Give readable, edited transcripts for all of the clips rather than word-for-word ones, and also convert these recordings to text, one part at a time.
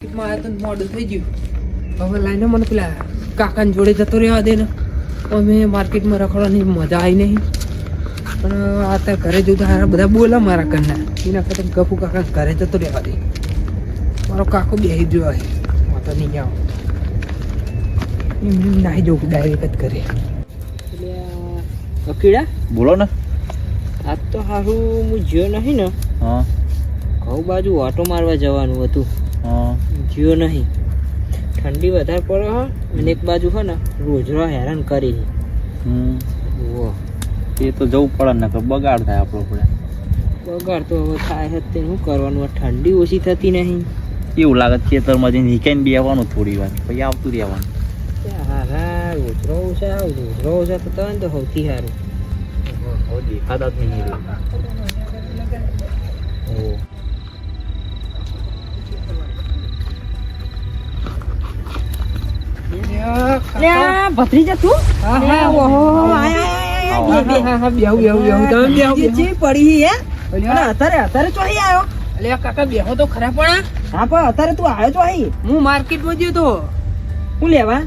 મોડું થઈ ગયું. હવે લાઈને મને પેલા કાકાની જોડે જતો રહેવા દે ને. અમે માર્કેટમાં રખડવાની મજા આવી નહીં. પણ અત્યારે ઘરે જવું તો હારા બધા બોલા મારા ઘરના. એના કરતાં ગફુ કાકા ઘરે જતો રહેવા દે. મારો કાકો બેસી ગયો હોય વાતો નહીં આવો એમ નાહી જવું ડાયરેક્ટ જ કરે. એટલે અકીડા બોલો ને. આજ તો સારું હું જ્યો નહીં ને. હા ઘઉં બાજુ ઓટો મારવા જવાનું હતું. હા જ્યો નહીં. ઠંડી વધારે પડે હો અને એક બાજુ હે ને રોજ હેરાન કરી. ઓહો એ તો જવું પડે ને કે બગાડ થાય આપણો પડે. બગાડ તો હવે થાય છે તે શું કરવાનું. આ ઠંડી ઓછી થતી નહીં. એવું લાગે ખેતરમાંથી નીકળીને બેસવાનું થોડી વાર પછી આવતું રહેવાનું. હારા રોજરો ઓછા રોજરો ઓછા થતા હોય ને તો સૌથી સારું. હવે દેખાતા જ નહીં રહ્યું. ભત્રીજા તું? કાકા બેહો તો ખરા પણ. હા પણ અત્યારે તું આવ્યો તો અહીં હું માર્કેટમાં ગયો તો. શું લેવા?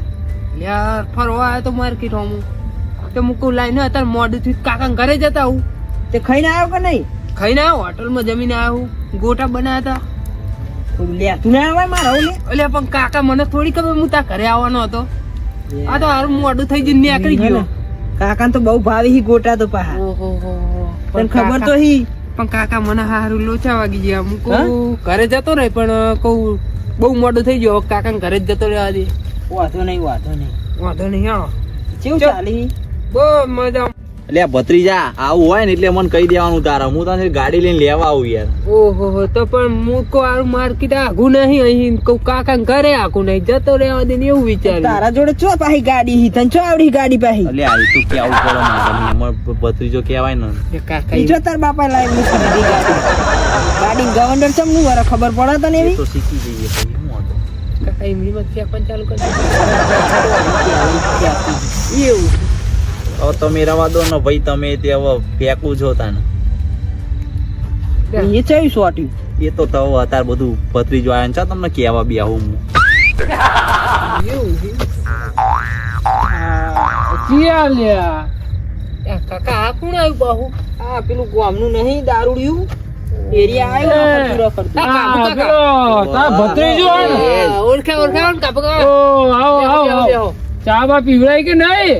યાર ફરવા આવ્યો તો માર્કેટ હું તો મૂકું લાઈને અત્યારે મોડું થયું. કાકા ઘરે જતા હું તે ખાઈને આવ્યો કે નહીં? ખાઈને આવ્યો. હોટલમાં જમીને આવ્યો. ગોટા બનાવ્યા હતા. લે તું ના આવે મારા લે. એટલે પણ કાકા મને થોડી ખબર હું તાર ઘરે આવવાનો હતો. આ તો હારું મોડું થઈ ગયું નીકળી ગયો. કાકા તો બહુ ભાવી હી ગોટા તો પાહા. તને ખબર તો હી. પણ કાકા મને હારું લોચા વાગી ગયા. હું કહું ઘરે જતો રહે પણ કહું બહુ મોડું થઈ ગયું. કાકા ઘરે જ જતો રહેવા દે. વાંધો નહીં વાંધો નહીં. હા કેવું ચાલી? બહુ મજા. એટલે ભત્રીજા આવું હોય ને એટલે મને કહી દેવાનું તારા. હું તને ગાડી લઈને લેવા આવું યાર. ઓહો તો પણ હું કહું માર્કેટ આઘું નહીં. અહીં કહું કાકા ઘરે આઘું નહીં જતો રહેવા દે ને એવું વિચાર. તારા જોડે ચો પાહી ગાડી હી તને ચો આવડી ગાડી પાહી. એટલે આ તું કે આવું કરો ને એમાં ભત્રીજો કહેવાય ને. કાકા ઈ જો તાર બાપા લાવી મૂકી દીધી ગાડી. ગાડી ગવર્નર ચમ નું વરે ખબર પડે તને એ એવી? તો શીખી જઈએ પછી શું વાંધો. કાકા એમની ફેંકવાનું ચાલુ કરી એવું. હવે તમે રવા દો ને ભાઈ. તમે તે હવે ફેંકવું છો તાને. એ ચઈ સોટ્યું. એ તો તવ અત્યારે બધું ભત્રીજો આવ્યો ને ચા તમને કહેવા બી આવું હું. કાકા આ કોણ આવ્યું બાહુ? આ પેલું ગામનું નહીં દારૂડિયું એરિયા આવ્યો ઓળખ્યા કાપુ. ચા બા પીવડાય કે નહીં?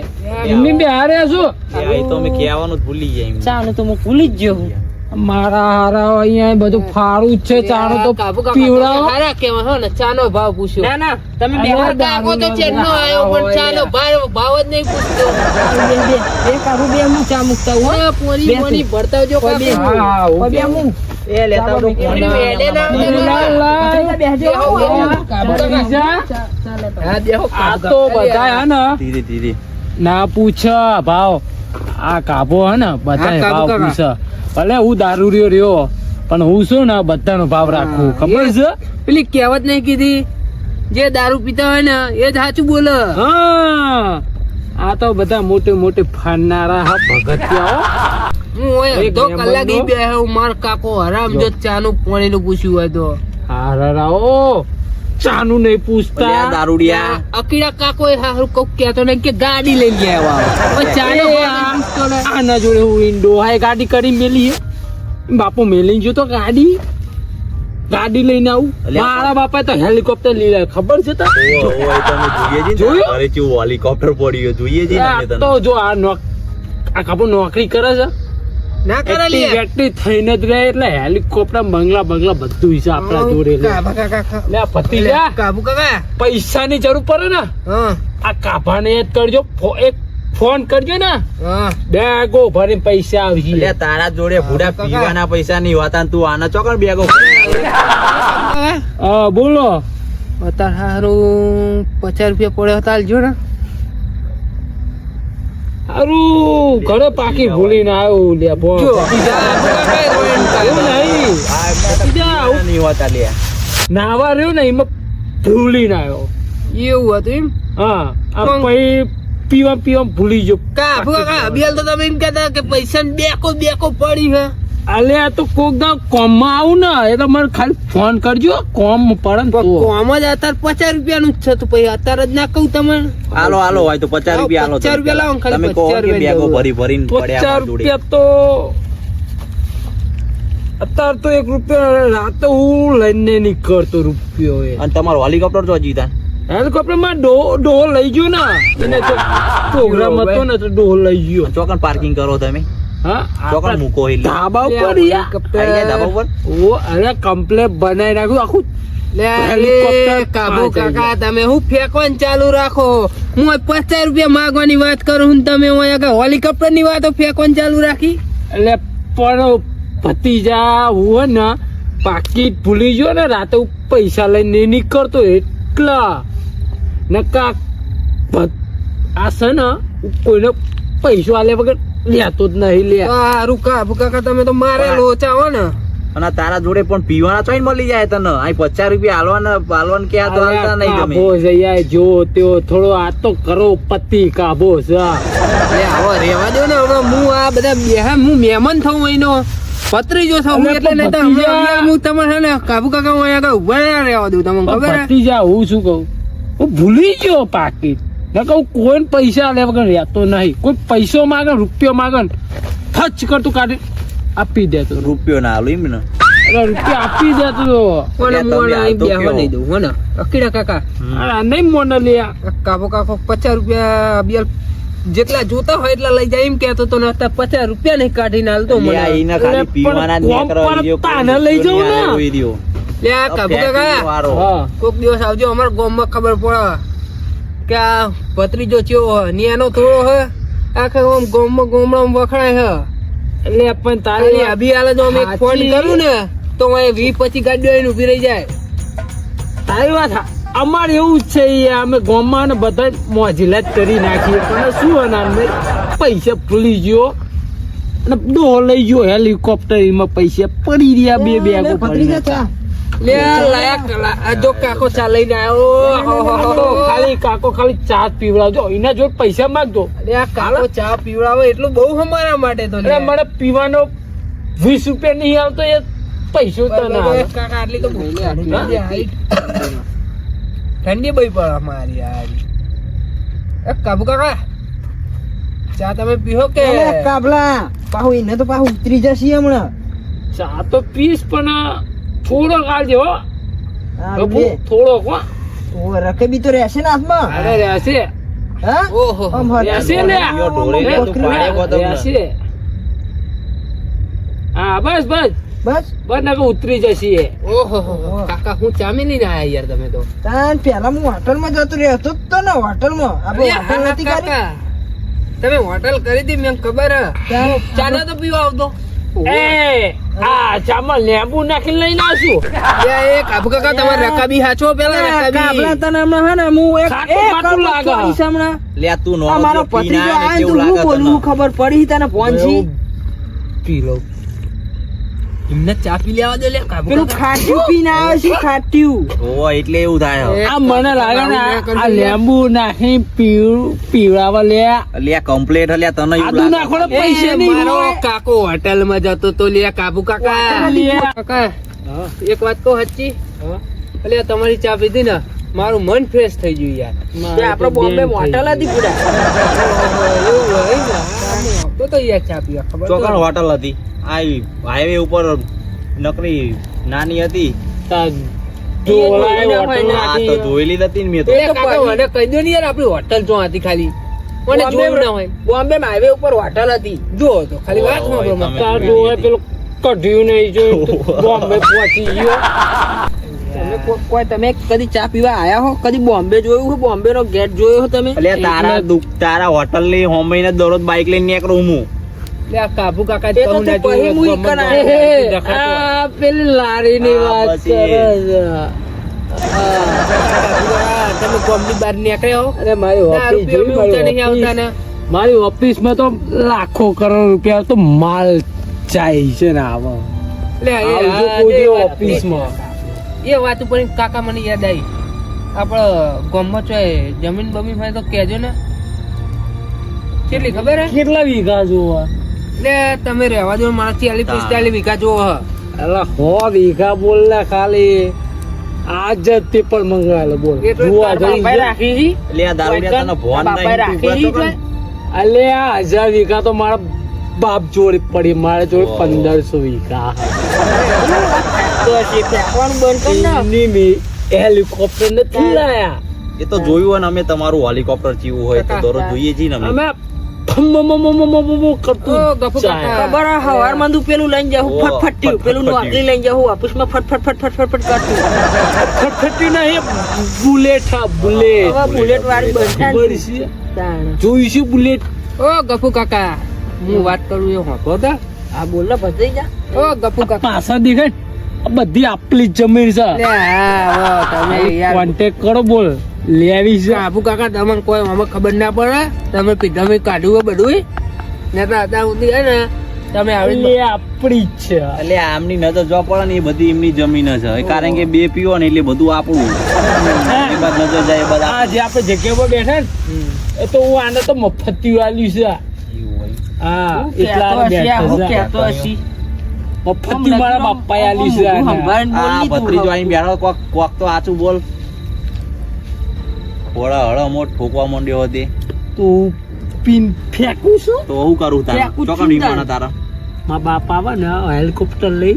એમની બે હારે શું? એ તો અમે કહેવાનું જ ભૂલી જાય એમ. ચા નું તો હું ભૂલી જ ગયો હું. મારા હારા અહીંયા બધું ફારું જ છે. ચાનો તો પીવડાવો. હારા કેવા હો ને ચાનો ભાવ પૂછ્યો. ના ના તમે બે અમાર કાકો તો ચેન્નો આવ્યો પણ ચાનો ભાવ જ નહીં પૂછતો. બે કાબુ બે હું ચા મુકતા હું. ઓય પોરી પોરી ભરતા જો કાકો. હા, બે હું એ લેતા તો પોરી વેડે ના બેહજો. હા દેખો આ તો બધા હે ને ધીરે ધીરે. ના પૂછ ભાવ. આ કાબો હે ને બધા હા, કાબુ ભાવ કાકા. પૂછ. ભલે હું દારૂ રહ્યો પણ હું શું ને બધાનો ભાવ રાખું. ખબર છે? પેલી કહેવત નહીં કીધી જે દારૂ પીતા હોય ને એ જ સાચું બોલે. હા આ તો બધા મોટે મોટે ફાડનારા હા ભગતિયાઓ. હું ઓય એક અડધો મેં કલાક બંધો. ઈ બેહ્યો. માર કાકો હરામ જો ચાનું પાણીનું પૂછ્યું હોય તો. હારાઓ ચાનું નહીં અલ્યા પૂછતા. દારૂડિયા. અકીડા કાકો એ હારું કોક કહેતો નહીં કે ગાડી લઈને ગયા આવો. ચાનો ભાવ પૂછતો નહીં. આના જોડે હું ઇન્ડો હાય ગાડી કરી મેલી હે. બાપુ મેલી જો તો ગાડી લઈને આવું. અલ્યા, મારા બાપા તો હેલિકોપ્ટર લઈ લાવ્યા. ખબર છે તને? ઓય તમે જોઈએ છે ને જોયું? ઘરે કેવું હેલિકોપ્ટર પડ્યું જોઈએ છે ને અમે આ તને. તો જો આ કાપુ નોકરી કરે છે. ના કરે લે. એકટી થઈને જ રહે એટલે હેલિકોપ્ટર બંગલા બધું છે આપણા જોડે. કાકા કાકા લે ભત્રીજા કાબુ કાકા. પૈસાની જરૂર પડે ને હા આ કાભાને યાદ કરજો. એક ફોન કરજો ને હા બેગો ભરીને પૈસા આવશે. અલ્યા તારા જોડે ભૂડા પીવાના પૈસા નહીં હોતા ને તું આના ચોકડ બેગો. બોલો. અત્યારે હારું 50 રૂપિયા પડ્યો હતા આલજો ને. હારું ઘરે પાકી ભૂલીને આવ્યો લે બોલ. જો એવું નહીં. નહીં હોતા લે. નાવા રહ્યો ને એમાં ભૂલીને આવ્યો. એવું હતું એમ. હા આ પછી પીવા ભૂલી ગયો. કાબુ કાકા અભિયાલ તો તમે એમ કહેતા કે પૈસા બેકો પડી હે. અલે આ તો કોક દા કોમમાં આવું ને એટલે મને ખાલી ફોન કરજો કોમ પડે ને તો કોમ જ અત્યારે 50 રૂપિયાનું જ છે તો પછી અત્યારે જ ના કહું તમને હાલો હોય તો 50 રૂપિયા હાલો 50 રૂપિયા લાવો ને ખાલી તમે કહો 50 કે બેગો રૂપિયા ભરી ભરીને પડ્યા 50 અમારી જોડે. રૂપિયા તો અત્યારે તો 1 રૂપિયા રાતે હું લઈને નીકળતો રૂપિયો એ અને તમારો હેલિકોપ્ટર જો જીતા હેલિકોપ્ટર માં ડોહ લઈ ગયો ને એને તો પ્રોગ્રામ હતો ને તો ડોહ લઈ ગયો ચોકન પાર્કિંગ કરો તમે હા ચોકન આપણા મૂકો એટલે ધાબા ઉપર આઈ ગયા ધાબા ઉપર ઓ અરે કમ્પ્લેટ બનાવી નાખ્યું આખું લે હેલિકોપ્ટર એ કાબુ પાંચ કાકા આવી તમે હું ફેંકવાનું ચાલુ રાખો હું 50 રૂપિયા માંગવાની વાત કરું હું તમે હેલિકોપ્ટર ની વાતો ફેંકવાનું ચાલુ રાખી એટલે પણ ભતીજા હોય ને પાકીટ ભૂલી ગયો ને રાતે હું પૈસા લઈને નીકળતો એટલા નકા આ છે ને હું કોઈને પૈસો આલે વગર લેતો જ નહીં લે સારું કાબુ કાકા તમે તો મારે લોચા હો ને અને તારા જોડે પણ પીવાના ચોઈ મળી જાય તને અહીં 50 રૂપિયા હાલવાના કે આ તો હાલતા નહીં તમે કાબો છે યાર, જો તેઓ થોડો આ તો કરો પતિ કાબો છે લે આવો રેવા દો ને હમણાં હું આ બધા બેહા હું મહેમાન થઉં અહીંનો પત્રીજો થઉં અલે એટલે નહીં તો ભત્રીજા. હમણાં હું તમારે છે ને કાબુ કાકા હું અહીંયા આગળ ઉભા ના રહેવા દઉં તમને ખબર હે? ભતીજા હું શું કહું હું ભૂલી ગયો પાકીટ ન કહું કોઈ પૈસા આલે વગર રહેતો નહીં કોઈ પૈસો માગે રૂપિયો માગે ને ખર્ચ કરતું કાઢી આપી દેતો રૂપિયો ના હાલો એમ ને અરે રૂપિયા આપી દેતો કોને તમે હું આ અહીં તો બેહવા કેવો? નહીં દઉં હો ને અકીડા કાકા અરે નહીં મોને લે કાબુ કાકો 50 રૂપિયા બિયાલ જેટલા જોતા હોય એટલા લઈ જાય એમ કહેતો તો ને અત્યારે 50 રૂપિયા નહીં કાઢીને હાલતો મને લ્યા, ઈને ખાલી અરે પણ પીવાના જ કોમ નીકળો, પર ઈયો તાને કોઈ લઈ જાઉં દુનિયા ને. કોઈ દ્યો. લે આ કાબુ કાકા વારો. હા કોક દિવસ આવજો અમારા ગામમાં ખબર પડે કે આ ભત્રીજો ચેવો હે ને એનો થોડો હે આખે આમ ગામમાં વખણાય હે એટલે પણ તારી તારી અભી હાલે જો અમે એક ફોન સાચી. કરું ને તો અહીં 20-25 ગાડીઓ આવીને ઊભી રહી જાય તારી વાત અમારે એવું જ છે યાર, અમે ગામમાં ને બધા મોજીલા જ કરી નાખીએ પણ શું અનાર પૈસા ભૂલી ગયો અને ડોહ લઈ ગયો હેલિકોપ્ટર એમાં પૈસા પડી રહ્યા બે બેગો પડી રહ્યા. લે આ લાયક આ જો કાકો ચા લઈને આવ્યો ખાલી કાકો ખાલી ચા જ પીવડાવજો એના જોડે પૈસા માંગજો લે આ કાકો ચા પીવડાવે એટલું બહુ અમારા માટે તો લે. એટલે મને પીવાનો 20 રૂપિયા નહીં આવતો એ પૈસો તો ના આવે. કાકા આટલી તો બહુ ઠંડી બહી પડે મારી યાર એ કાબુ કાકા ચા તમે પીહો કે કાબલા પાહુ એને તો પાહુ ઉતરી જશે હમણાં ચા તો પીસ પણ થોડો કાઢજો હો. હા, બાપુ, લે. થોડો હો. ઓ રકબી તો રહેશે ને હાથમાં અરે રહેશે હા ઓહો આમ હર- રહેશે લે ઈયો ઢોળે લે, તું પાડે કો તમને. રહેશે. હા બસ બસ બસ બસ ના ઉતરી જશે ઓહો કાકા હું ચામી લઈને આયા યાર તમે તો તાન પેલા હું હોટલમાં જતો રહેતો જ તો ને હોટલમાં આપણે અરે હોટલ હા, નથી કરી કાકા તમે હોટલ કરી હતી મેં ખબર હે ત્યાં ચા ના તો પીવા આવતો એ આ ચામાં લેંબુ નાખીને લઈને આવશું લે, એ કાબુ કાકા તમારે રકાબી હાચો પેલા કાબલા રકાબી તને હમણાં હે ને હું એક ખાટું એક ખાટું કપ લાગે. ચોઈસ હમણાં લે તું નો આ મારો આવજો, પીને ભત્રીજો આય ને આયો કેવું તો હું લાગે બોલું તને? ખબર પડી તને પહોંચી પી લો એમને ચા પી લેવા દો લે કાબુ પેલું કાકા ખાટ્યું પીને આવે છે ખાટ્યું ઓહો, એટલે એવું થાય હે. આ મને લાગે ને આ લેંબુ નાખી પીવડાવા લે લે કમ્પ્લેટ લે તને એવું આદુ લાગે. નાખો ને એ પૈસા નહીં મારો હોય. કાકો હોટેલ માં જતો તો લે કાબુ કાકા લે. કાકા એક વાત કહો હચ્ચી એટલે તમારી ચા પીધી ને મારું મન ફ્રેશ થઈ ગયું યાર તે આપણે બોમ્બે હોટલ હતી પૂરા એવું હોય ને તો તો યાર ચા પીવા ખબર તો ચોકન હોટલ હતી આ હાઈવે ઉપર નકરી નાની હતી તા ઢોળાય હોટલ આ તો નાખી. જોયેલી જ હતી ને મેં તો એ કાકા મને કહી દો ને યાર આપણી હોટલ જો હતી ખાલી મને જોયું ના હોય બોમ્બે માં હાઈવે ઉપર હોટલ હતી જો તો ખાલી વાત ઓય, સાંભળો તમે- તાર ડોહે પેલું કઢ્યું નહીં જોયું તો બોમ્બે પહોંચી ગયો તમે કોઈ તમે કદી ચા પીવા આયા હો કદી બોમ્બે જોયું હો બોમ્બે નો ગેટ જોયો હો તમે એટલે તારા હોટલ ની હોમઈને દરરોજ બાઇક લઈને નીકળું હું લે આ કાબુ કાકા એ તો કહું ના તું કહી જોયું મુઈ ગમન કરા. ના એ, દેખાતો. આ પેલી લારી ની હા, વાત પછી. કરે છે. તમે ગામની બહાર નીકળ્યા હો અરે મારી ના, ઓફિસ રૂપિયા બી ઊંચા નહીં આવતા ને મારી ઓફિસ માં તો લાખો કરોડ રૂપિયા તો માલ જાય છે ને આવા લે એ આવજો હા, કોઈ એ દી વાત- ઓફિસમાં. એ વાત ઉપર કાકા મને યાદ આવી આપડે ગામમાં ચોય જમીન બમીન હોય તો કેજો ને કેટલી ખબર હે કેટલા વીઘા જોવા એટલે તમે રહેવા દો, મારા 40-45 વીઘા જોવો હ. અલા 100 વીઘા બોલ ને ખાલી આજ જ પેપર મંગાવેલો બોલ એટલું જોવા તારા જઈ બાપાએ રાખી છી? એટલે આ દારૂડિયા તને ભોન બાપાએ નહીં રાખી છી એટલે? અલે આ 1000 વીઘા તો મારા બાપ જોડે પડી, મારા જોડે 1500 વીઘા તો હજી ફેંકવાનું બંધ કર ને. એની મેં હેલિકોપ્ટર નથી લાયા એ તો જોયું ને અમે તમારું હેલિકોપ્ટર ચીવું હોય તો દરરોજ જોઈએ છીએ ને અમે અમે ફમમમમમમમમ કરતું ઓ, ગફુ જાય. કાકા. ખબર હે, હવારમાં તું પેલું લઈને જાઉં ઓહ, ફટફટ્યું, પેલું ફટફટ્યું. નોકરી લઈને જાઉં ઓફિસમાં ફટફટ કરતું. ફટફટી નહીં, બુલેટ હા, બુલેટ હવે બુલેટ વાળી બંધ થાય ને. ખબર છે? તાણ. જોઈશું બુલેટ. ઓ ગફુ કાકા, હું વાત કરું એ હોતો તા. આ બોલ ને ભજાઈ જા. ઓ ગફુ કાકા, પાછા દેખાય ને, આ બધી આપણી જ જમીન છે. લે હા, ઓ તમે યાર કોન્ટેક્ટ કરો બોલ લેવી છે. ગફુ કાકા, તમને કોઈ આમાં ખબર ના પડે. તમે પીધા મેં કાઢ્યું હોય બધું ને તો અત્યાર સુધી હે ને તમે આવી લે આપણી જ છે. એટલે આમની નજર જો પડે ને એ બધી એમની જમીન છે કારણ કે બે પીવો ને એટલે બધું આપણું એ બાદ નજર જાય એ બધા આ જે આપણે જગ્યા પર બેઠા ને એ તો હું આને તો મફતી વાલ્યું છે. હા હું એટલા કહેતો હશે, બેઠા હું છે. કહેતો હશે. મફતી મારા બાપાએ આલ્યું છે આને. સંભાળીને બોલ આ ની તું. ભત્રીજો આઈને બેઠો કોક કોક તો આચું બોલ થોડા હળમોટ ઠોકવા માંડ્યો હતી તો પીન ફેંકું છું. તો હું કરું તારા ફેંકું ચોકન છું વિમાના તારા મારા બાપ આવે ને હેલિકોપ્ટર લઈ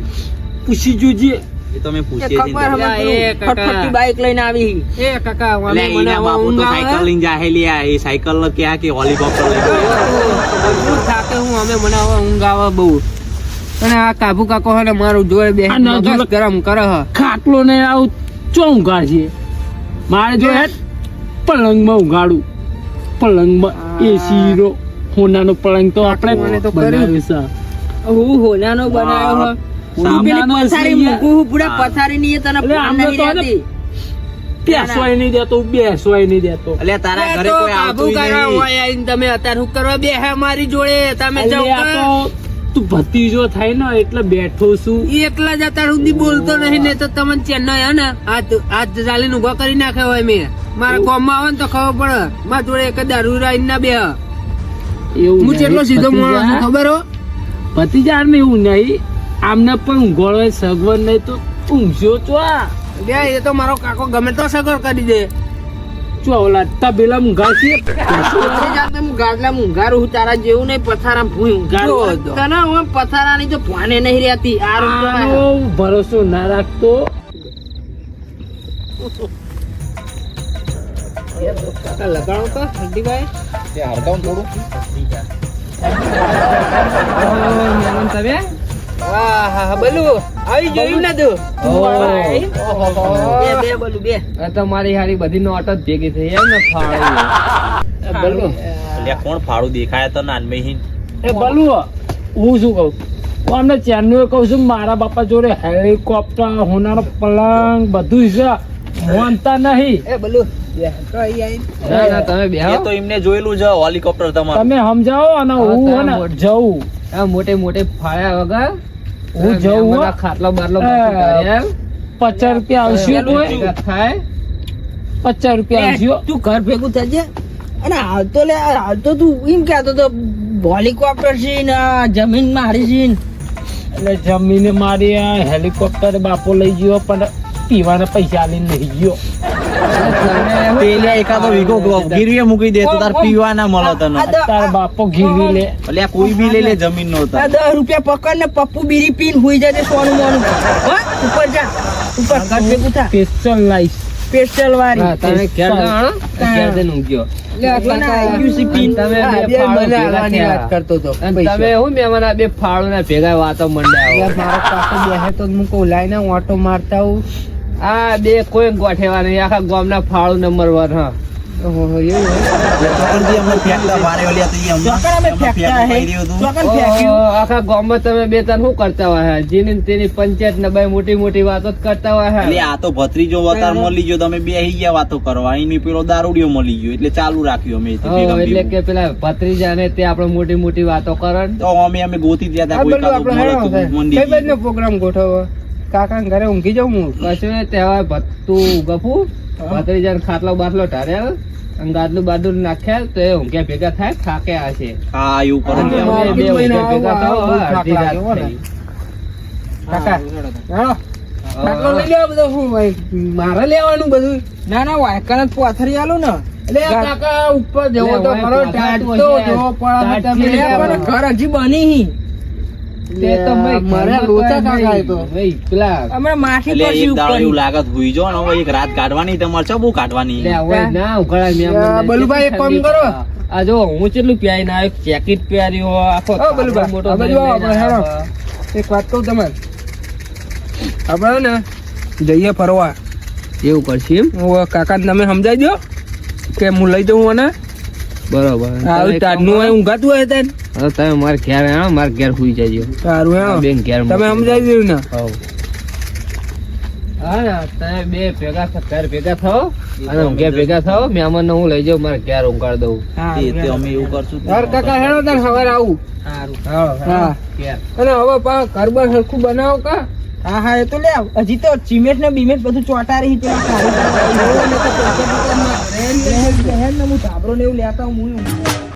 પૂછી જોજે. એ તો મેં એ પૂછીએ છીએ ખબર ને. હવે એ પેલું કાકા. ફટફટી બાઈક લઈને આવી. એ કાકા એટલે મને એના બાપુ તો ઊંઘ આવે. સાયકલ લઈને જાય લ્યા એ સાયકલ ને ક્યાં કે હેલિકોપ્ટર લઈને જાય. બધું થાકે હું અમે મને હવે ઊંઘ આવે બહુ. અને આ કાબુ કાકો હે ને મારું જોડે બે આ ના જોડે- ગરમ કરે હ. ખાટલો ને આવું ચો ઊંઘાડશે. મારે જો હેઠ પલંગમાં ઊંઘાડું. પલંગમાં એસી નો હોનાનો પલંગ તો આપણે મને તો કર્યું. બનાવ્યું છે. હું હોનાનો બનાવ્યો હો. હું પેલી હોનાનો પથારી છે મૂકું હું, પૂરા પથારી ની એ તને એટલે ફોન આમને નહીં તો હે ને રહેતી. બેસવાય નહીં દેતો, બેસવાય નહીં દેતો. એટલે તારા ઘરે કોઈ કાબુ આવતું કાકા નહીં હોય આઈને તમે અત્યારે શું કરવા બે હે મારી જોડે તમે એટલે જાઓ આ કે? તો તું ભતીજો થાય ને એટલે બેઠો છું. એકલા જ અત્યાર સુધી બોલતો નહીં ને તો તમને ચેન્નઈ હે ને હાથ ચાલીને ઉભા કરી નાખ્યો હોય મેં. મારા ગામમાં આવે ને તો ખબર પડે મારા જોડે એક જ દારૂ રાઈને ના બે. એવું હું નહીં. કેટલો સીધો માણસ છું ખબર હો. ભતીજા ને એવું નહીં, આમને પણ ઊંઘોળો સગવડ નહીં તો ઊંઘશો ચો બે એ તો મારો કાકો ગમે તો સગર કરી દે. ચો ઓલા તબેલા ઊંઘા છે. ઉતરી જાતે હું ગાડલામાં ઊંઘાડું છું, તારા જેવું નહીં પથારામાં ભૂઈ ઊંઘાડું. જો તો. તને હું પથારાની તો ભાને નહીં રહેતી. આ રૂમ તો આનો ભરોસો ના રાખતો. કાકા લગાડો તો હરદીભાઈ. તે હરગાઉં થોડું મેનન તમે વાહ હા બલુ આવી જોયું ને તું બે બે બોલું બે. આ તો મારી હારી બધી નોટ જ ભેગી થઈ એમ ને ફાળી બલુ એટલે કોણ ફાળું દેખાય તો નાનમેહીન એ બલુ હું શું કહું, હું અમને ચેનનું કહું છું મારા બાપા જોડે હેલિકોપ્ટર હોનારો પલંગ બધું છે, માનતા નહીં. એ બલુ તો અહીં આઈ ના ના તમે એ બેહો તો એમને જોયેલું છે હેલિકોપ્ટર તમારું તમે સમજાવો અને હા, હું હે ને તમે જઉં. આ મોટે મોટે ફાળ્યા વગર હું જઉં હો. બધા ખાટલો બાટલો એ, બધું કાઢ્યા. 50 રૂપિયા આવશે કોઈ ભેગા થાય 50 રૂપિયા આવશે. તું ઘર ભેગું થજે. અને હાલ તો લે, હાલ તો તું એમ કહેતો તો હેલિકોપ્ટર છે ને આ જમીન મારી છે ને. એટલે જમીને મારી આ હેલિકોપ્ટર બાપો લઈ ગયો પણ પીવાના પૈસા લઈને લઈ ગયો. પેલે એકાદો વીઘો ગીરવે મૂકી દે તો તાર પીવા ના મળે તને આ તો- તાર બાપો ગીરવી લે. એટલે આ કોઈ બી લઈ લે જમીન નો આ 10 રૂપિયા પકડ ને પપ્પુ બીરી પીને હુઈ જજે સોનું મોનું. હા? ઉપર જા, ઉપર ઘર ભેગું થા. Special life. સ્પેશિયલ વાળી. હા, તમે ઘેર જાઓ, ઘેર જઈને ઊંઘ્યો. લે, જો ને, કાકા, આવ્યું છે પીન. તમે હા, બે બે ફાળો મને ભેગા આવવાની થયા. વાત કરતો હતો. અને પૈસા. તમે હું મેં બે ફાળો ના ભેગા વાતો મંડાયા યાર, મારો કાકો બેહે તો હું કહું લાઈને હું ઓટો મારતા હું. આ બે કોઈ ગોઠેવા નહીં આખા ગામના ફાળો નંબર 1 હા ઓહો, એવું હોય? ચોકડથી અમને ફેંકતા વારે ઓલી હતી અમને. ચોકડ અમે અમને ફેંકતા ફેંકવું હે. પડી રહ્યું હતું. ચોકડ ફેંક્યું. આખા ગામમાં તમે બે ત્રણ શું કરતા હોય જેની ને તેની પંચાયત ને બે મોટી મોટી વાતો જ કરતા હોય એટલે આ તો ભત્રીજો અવતાર મળી ગયો તમે બેહી ગયા વાતો કરવા એની પેલો દારૂડિયો મળી ગયો એટલે ચાલુ રાખ્યું અમે ભેગા એટલે ભેગું. કે પેલા ભત્રીજા ને તે આપણે મોટી મોટી વાતો કરે ને. તો અમે ગોતી ગયા હતા આ કોઈ બધું કાદો આપણે મળે તો હેરાન મંડી થાય. કઈ બાજુનો પ્રોગ્રામ ગોઠવો? કાકાના ઘરે ઊંઘી જાઉં હું. કશું તહેવાર તું ગફુ ભત્રીજા ને ખાટલો બાટલો ઢાર્યા અને ગાદલું બાદલું નાખ્યા તો એ ઊંઘ્યા ભેગા થાય થાકે આ છે હા એવું કરો અમે છો. બે ઊંઘ્યા ભેગા થાવ, બહુ થાક અડધી રાત લાગ્યો ને. થઈ. કાકા હાલો. બાટલો લઈ લેવા બધો શું ભાઈ મારે લેવાનું બધું ના ના વાયકણ જ પોથરી આલું ને એટલે કાકા ઉપર જવો તો ખરો ટાટતો જોવો પડે તો તમે એટલે પણ ઘર હજી બની હી. તે તો ભાઈ મારે ઘરમાં લોચા કાંઈ કાકા નહીં. તો. ભાઈ પેલા હમણાં માસી એટલે પડશે એક દાડો ઉપર. એવું લાગત હુઈ જો ને હવે એક રાત કાઢવાની તમારે ચા બહુ કાઢવાની લે હવે ના ઉઘાડા મેં અમને બલુભાઈ, એક કામ કેટલી કરો. આ જો હું કેટલું પ્યાઈ ના આવ્યો જેકેટ પહેર્યો આખો ઓ બલુભાઈ, મોટો આ બાજુ આવો, લઈને હેડો. આવ્યો. એક વાત કહું તમારે આપણે ને જઈએ ફરવા એવું કરશે એમ કાકા તમે સમજાઈ દો કે હું લઈ જઉં અને બરોબર ટાઢનું હોય ઊંઘાતું હોય તને હવે તમે મારે ઘેર આવો મારે ઘેર સુઈ જજો સારું હે બેન ઘેર તમે મૂકી સમજાઈ દઉં ને હવ. હા ને તમે બે ભેગા ઘર ભેગા થાઓ અને ઊંઘે ભેગા થાઓ મહેમાન હું લઈ જાઉં મારે ઘેર ઊંઘાડ દઉં તે અમે એવું કરશું જ. યાર કાકા હેડો તને સવારે આવું હા ઘેર અને હવે પા ઘર બાર સરખું બનાવો કા હા હા એ તો લે હજી તો ચિમેટ ને બીમેટ બધું ચોટારી પેલા હું ધાબરો ને એવું લેતા હું